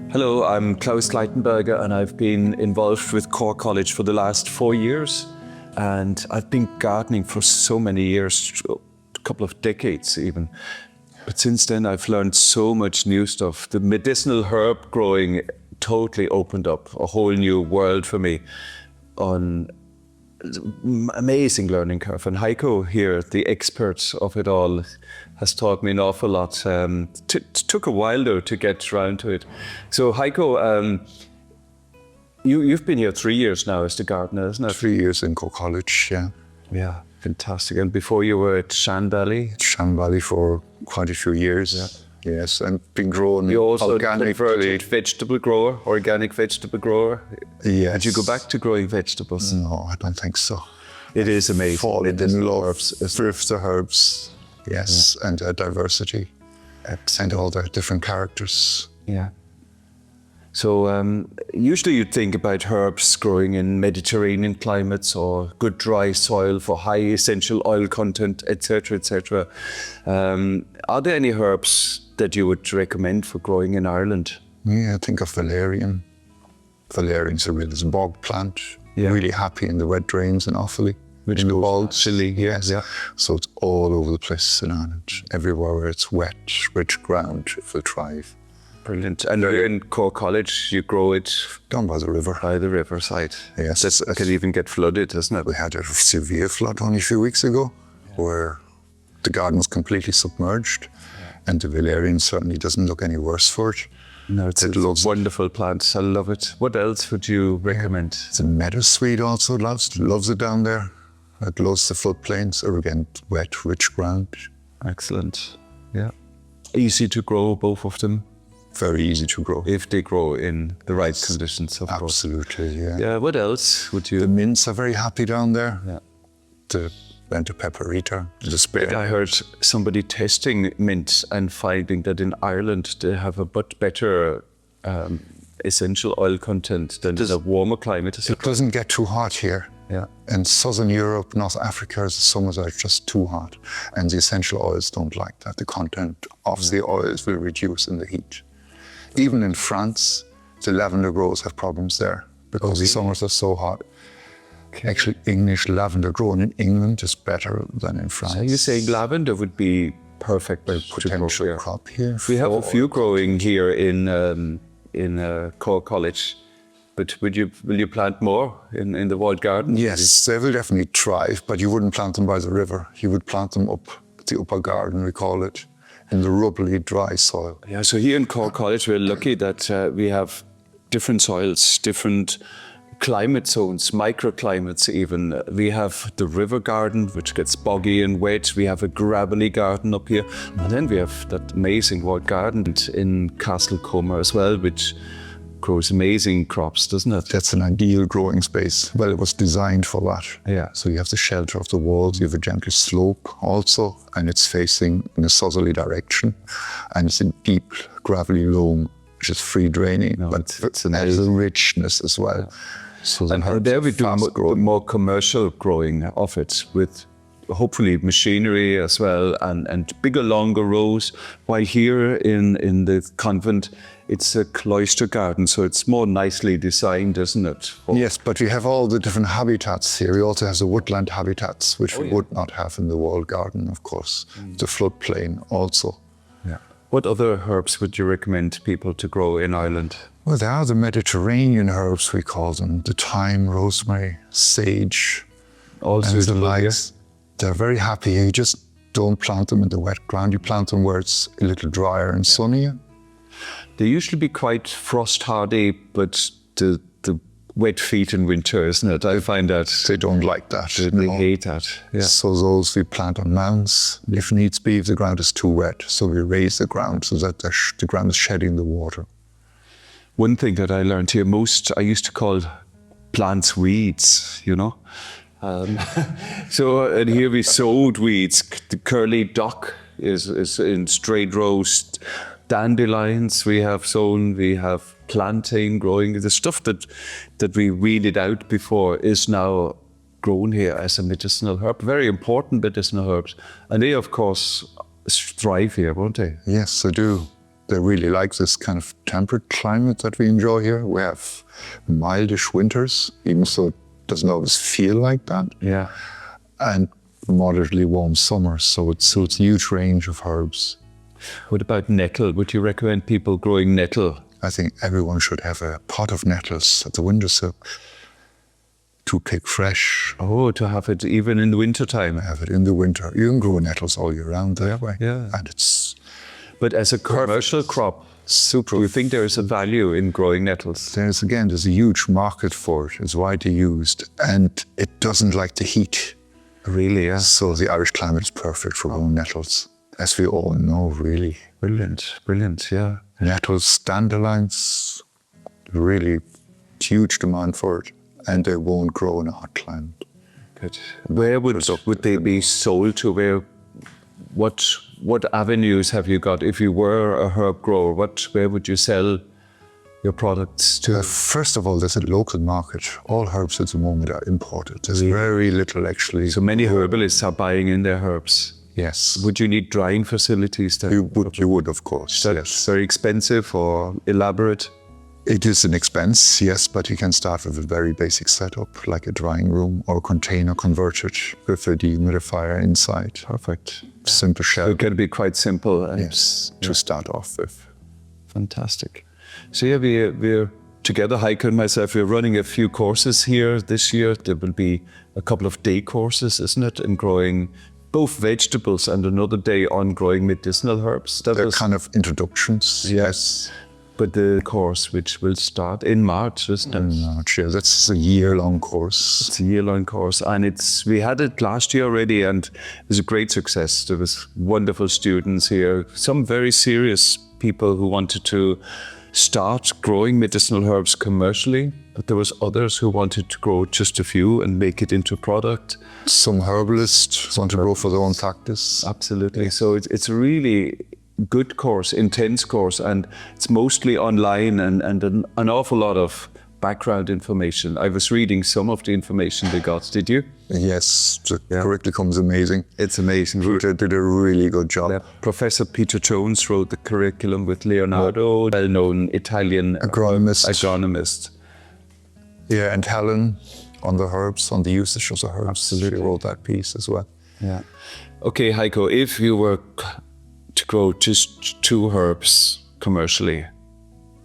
Hello, I'm Klaus Laitenberger and I've been involved with Cork College for the last 4 years. And I've been gardening for so many years, a couple of decades even. But since then I've learned so much new stuff. The medicinal herb growing totally opened up a whole new world for me on amazing learning curve. And Heiko here, the expert of it all, has taught me an awful lot. Took a while though to get around to it. So Heiko, you've been here 3 years now as the gardener, isn't it? 3 years in Cork College, yeah. Yeah, fantastic. And before you were at Shan Valley? Shan Valley for quite a few years. Yeah. Yes, and been growing you also organically. Converted vegetable grower, organic vegetable grower. Yes. Did you go back to growing vegetables? No, I don't think so. It is amazing. Fallen in love with the herbs, yes, yeah. And diversity, and all the different characters. Yeah. So usually you'd think about herbs growing in Mediterranean climates or good dry soil for high essential oil content, etc., etc. Are there any herbs that you would recommend for growing in Ireland? Yeah, I think of Valerian. Valerian's a real bog plant, really happy in the wet drains in Offaly. Which in the goes bogs. Chile, yes. Yeah. So it's all over the place in Ireland. Everywhere where it's wet, rich ground, it will thrive. Brilliant. And you're in Cork College, you grow it down by the river. By the riverside. Yes. That can even get flooded, doesn't it? We had a severe flood only a few weeks ago, where the garden was completely submerged, and the Valerian certainly doesn't look any worse for it. No, it's wonderful plants. I love it. What else would you recommend? The Meadowsweet also loves it down there. It loves the floodplains, or again, wet, rich ground. Excellent. Yeah. Easy to grow, both of them. Very easy to grow. If they grow in the right conditions, of course. Absolutely, yeah. Yeah, what else would you... The mints are very happy down there. Yeah. The Venta paprika, the spear. I heard somebody testing mint and finding that in Ireland they have a much better essential oil content than in a warmer climate. It doesn't get too hot here. Yeah. In Southern Europe, North Africa, the summers are just too hot. And the essential oils don't like that. The content of the oils will reduce in the heat. Even in France, the lavender growers have problems there because the summers are so hot. Okay. Actually, English lavender grown in England is better than in France. So you're saying lavender would be perfect potential crop here? We have a few growing here in Cork College, but will you plant more in the walled garden? Yes, they will definitely thrive, but you wouldn't plant them by the river. You would plant them up the upper garden, we call it, in the rubbly, dry soil. Yeah, so here in Cork College, we're lucky that we have different soils, different climate zones, microclimates even. We have the river garden, which gets boggy and wet. We have a gravelly garden up here. And then we have that amazing walled garden in Castle Comer as well, which grows amazing crops, doesn't it? That's an ideal growing space. Well, it was designed for that. Yeah. So you have the shelter of the walls, you have a gentle slope also, and it's facing in a southerly direction. And it's a deep, gravelly loam, which is free draining, but it has a richness as well. Yeah. So and there we do more commercial growing of it with hopefully machinery as well and bigger, longer rows. While here in the convent, it's a cloister garden, so it's more nicely designed, isn't it? Yes, but we have all the different habitats here. We also have the woodland habitats, which we would not have in the walled garden, of course. The floodplain also. Yeah. What other herbs would you recommend people to grow in Ireland? Well, there are the Mediterranean herbs, we call them. The thyme, rosemary, sage, also the likes. They're very happy. You just don't plant them in the wet ground. You plant them where it's a little drier and sunnier. They usually be quite frost hardy, but the wet feet in winter, isn't it? I find that they don't like that. They hate that. Yeah. So those we plant on mounds. If needs be, if the ground is too wet, so we raise the ground so that the ground is shedding the water. One thing that I learned here, I used to call plants weeds, you know. So, and here we sowed weeds. The curly dock is in straight rows. Dandelions we have sown, we have plantain growing. The stuff that we weeded out before is now grown here as a medicinal herb, very important medicinal herbs. And they, of course, thrive here, won't they? Yes, they do. They really like this kind of temperate climate that we enjoy here. We have mildish winters, even so it doesn't always feel like that. Yeah. And moderately warm summers, so it suits a huge range of herbs. What about nettle? Would you recommend people growing nettle? I think everyone should have a pot of nettles at the windowsill to pick fresh. Oh, to have it even in the wintertime. Have it in the winter. You can grow nettles all year round that way. Yeah. And it's But as a commercial crop, super. do you think there is a value in growing nettles? There's a huge market for it. It's widely used, and it doesn't like the heat. Really, yeah. So the Irish climate is perfect for growing nettles, as we all know, really. Brilliant, brilliant, yeah. Nettles, dandelions, really huge demand for it, and they won't grow in a hot climate. Good. Where would they be sold to? What avenues have you got? If you were a herb grower, where would you sell your products to? First of all, there's a local market. All herbs at the moment are imported. There's very little actually. So many herbalists are buying in their herbs. Yes. Would you need drying facilities? You would, of course. That's very expensive or elaborate? It is an expense, yes, but you can start with a very basic setup, like a drying room or a container converted with a dehumidifier inside. Perfect. Simple shell. So it can be quite simple. And Yes, to start off with. Fantastic. So yeah, we're together, Heiko and myself, we're running a few courses here this year. There will be a couple of day courses, isn't it, in growing both vegetables and another day on growing medicinal herbs. They're kind of introductions. Yes. But the course, which will start in March, isn't it? In March, yeah. That's a year-long course. It's a year-long course, and we had it last year already, and it was a great success. There was wonderful students here, some very serious people who wanted to start growing medicinal herbs commercially, but there was others who wanted to grow just a few and make it into a product. Some herbalists want to grow for their own practice. Absolutely. Yeah. So it's a really good course, intense course, and it's mostly online and an awful lot of background information. I was reading some of the information they got. Did you? Yes, the curriculum is amazing. It's amazing. They did a really good job. Yeah. Professor Peter Jones wrote the curriculum with Leonardo, well-known Italian agronomist. Yeah, and Helen on the herbs, on the usage of the herbs. Absolutely. She wrote that piece as well. Yeah. Okay, Heiko, if you were to grow just 2 herbs commercially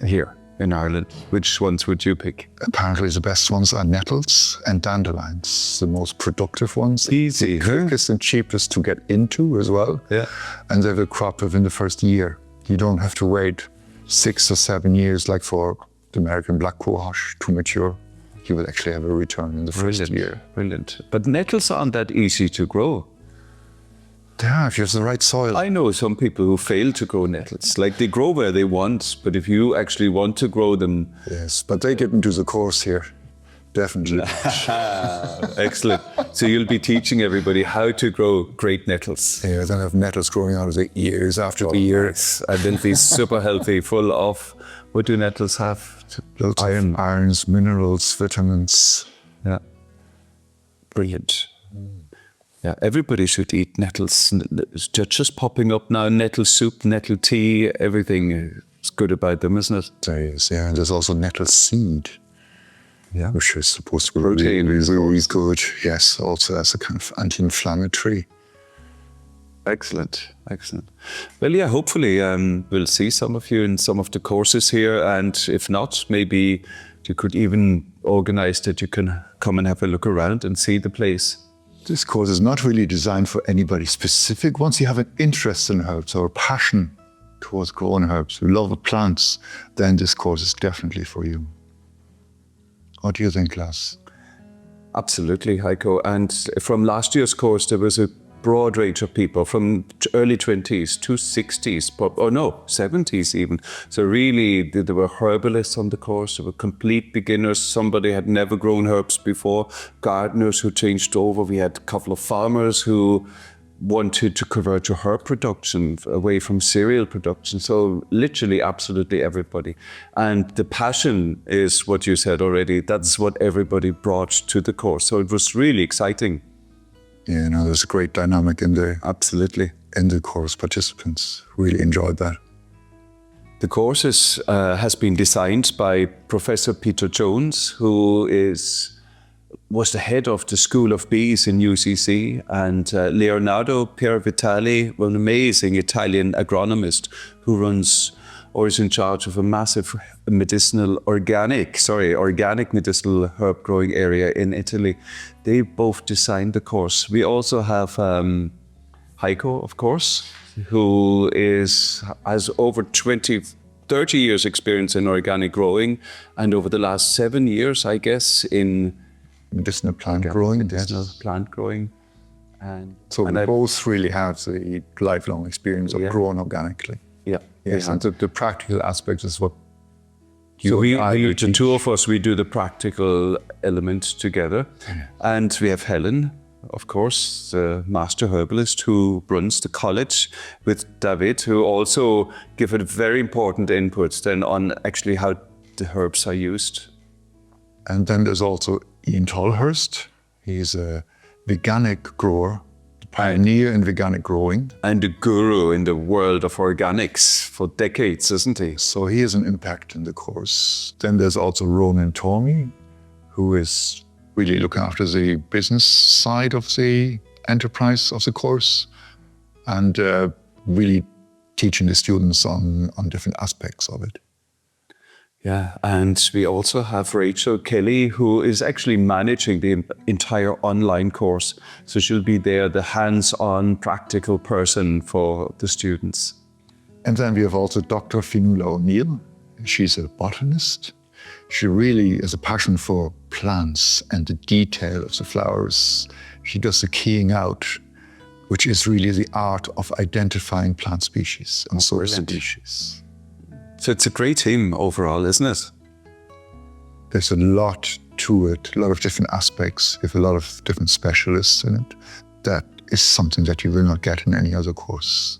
here in Ireland, which ones would you pick? Apparently the best ones are nettles and dandelions, the most productive ones. Easy. The quickest and cheapest to get into as well. Yeah. And they will crop within the first year. You don't have to wait 6 or 7 years like for the American black cohosh to mature. You will actually have a return in the first year. Brilliant. But nettles aren't that easy to grow. Yeah, if you have the right soil. I know some people who fail to grow nettles. Like they grow where they want, but if you actually want to grow them... Yes, but they get into the course here, definitely. Excellent. So you'll be teaching everybody how to grow great nettles. Yeah, then have nettles growing out of the ears after the years. And they'll be super healthy, full of... What do nettles have? Irons, minerals, vitamins. Yeah. Brilliant. Yeah, everybody should eat nettles. They're just popping up now. Nettle soup, nettle tea, everything is good about them, isn't it? There is, yeah. And there's also nettle seed, which is supposed to be really good. Yes, also as a kind of anti-inflammatory. Excellent, excellent. Well, yeah, hopefully we'll see some of you in some of the courses here. And if not, maybe you could even organize that you can come and have a look around and see the place. This course is not really designed for anybody specific. Once you have an interest in herbs or a passion towards growing herbs, you love plants, then this course is definitely for you. What do you think, Klaus? Absolutely, Heiko. And from last year's course, there was a broad range of people from early 20s to 60s, or no, 70s even. So really, there were herbalists on the course, there were complete beginners, somebody had never grown herbs before, gardeners who changed over. We had a couple of farmers who wanted to convert to herb production away from cereal production. So literally absolutely everybody. And the passion is what you said already. That's what everybody brought to the course. So it was really exciting. Yeah, no, there's a great dynamic in the absolutely in the course. Participants really enjoyed that. The course has been designed by Professor Peter Jones, who was the head of the School of Bees in UCC, and Leonardo Piervitali, an amazing Italian agronomist who runs or is in charge of a massive organic medicinal herb growing area in Italy. They both designed the course. We also have Heiko, of course, who has over 30 years experience in organic growing, and over the last 7 years, I guess, in medicinal plant growing. Medicinal plant growing. So we both really have the lifelong experience of growing organically. Yeah. Yes, and the practical aspect is what the two of us, we do the practical element together. Yeah. And we have Helen, of course, the master herbalist who runs the college, with David, who also give a very important input then on actually how the herbs are used. And then there's also Ian Tolhurst. He's a veganic grower, the pioneer in veganic growing. And a guru in the world of organics for decades, isn't he? So he has an impact in the course. Then there's also Ronan Tormey, who is really looking after the business side of the enterprise of the course, and really teaching the students on different aspects of it. Yeah, and we also have Rachel Kelly, who is actually managing the entire online course. So she'll be there, the hands-on practical person for the students. And then we have also Dr. Fionnuala O'Neill. She's a botanist. She really has a passion for plants and the detail of the flowers. She does the keying out, which is really the art of identifying plant species and source species. So it's a great team overall, isn't it? There's a lot to it, a lot of different aspects, with a lot of different specialists in it. That is something that you will not get in any other course.